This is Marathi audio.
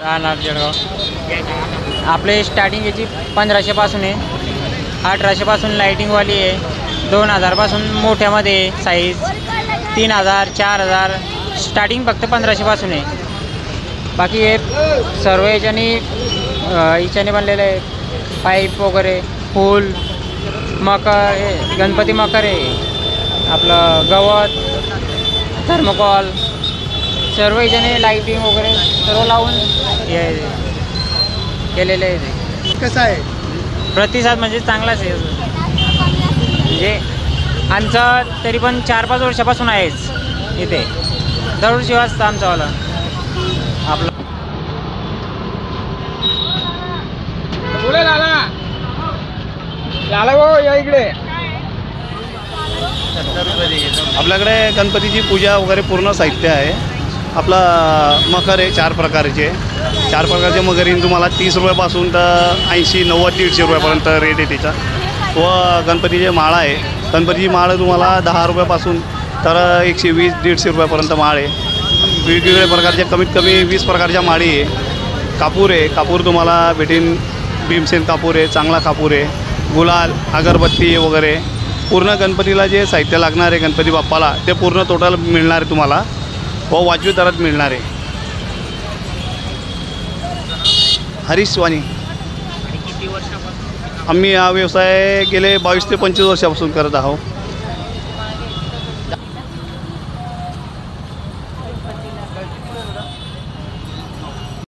राहणार जळगाव। आपले स्टार्टिंग याची 1500 पासून आहे, 1800 पासून लाईटिंगवाली आहे, 2000 पासून मोठ्यामध्ये साईज, 3000 4000 स्टार्टिंग फक्त 1500 पासून आहे। बाकी हे सर्व याच्याने बनलेलं आहे, पाईप वगैरे, फूल, मकर, हे गणपती मकर आहे, आपलं गवत, थर्मोकॉल, सर्व याच्याने लाईटिंग वगैरे सर्व लावून हे केलेलं आहे। ते कसं आहे प्रतिसाद म्हणजे चांगलाच आहे, म्हणजे आमचं तरी पण 4-5 वर्षापासून आहेच इथे, दरवर्षी वाजतं आमचावाला आपलं। बोले लाला भाऊ या इकडे। आपल्याकडे गणपतीची पूजा वगैरे पूर्ण साहित्य आहे। आपला मकर आहे 4 प्रकारचे मकर येईन तुम्हाला 30 रुपयापासून तर 80 90 150 रुपयापर्यंत रेट आहे त्याचा। व गणपतीचे माळा आहे, गणपतीची माळ तुम्हाला 10 रुपयापासून तर 120 150 रुपयापर्यंत माळ आहे। वेगवेगळ्या प्रकारचे कमीत कमी 20 प्रकारच्या माळी आहे। कापूर तुम्हाला भेटेन, भीमसेन कापूर आहे, चांगला कापूर आहे, गुलाल, अगरबत्ती वगैरे पूर्ण गणपतीला जे साहित्य लागणार आहे गणपती बाप्पाला ते पूर्ण टोटल मिळणार आहे तुम्हाला व वाजवी दरात मिळणार आहे। हरीश वाणी। आम्ही हा व्यवसाय गेले 22 ते 25 वर्षापासून करत आहोत।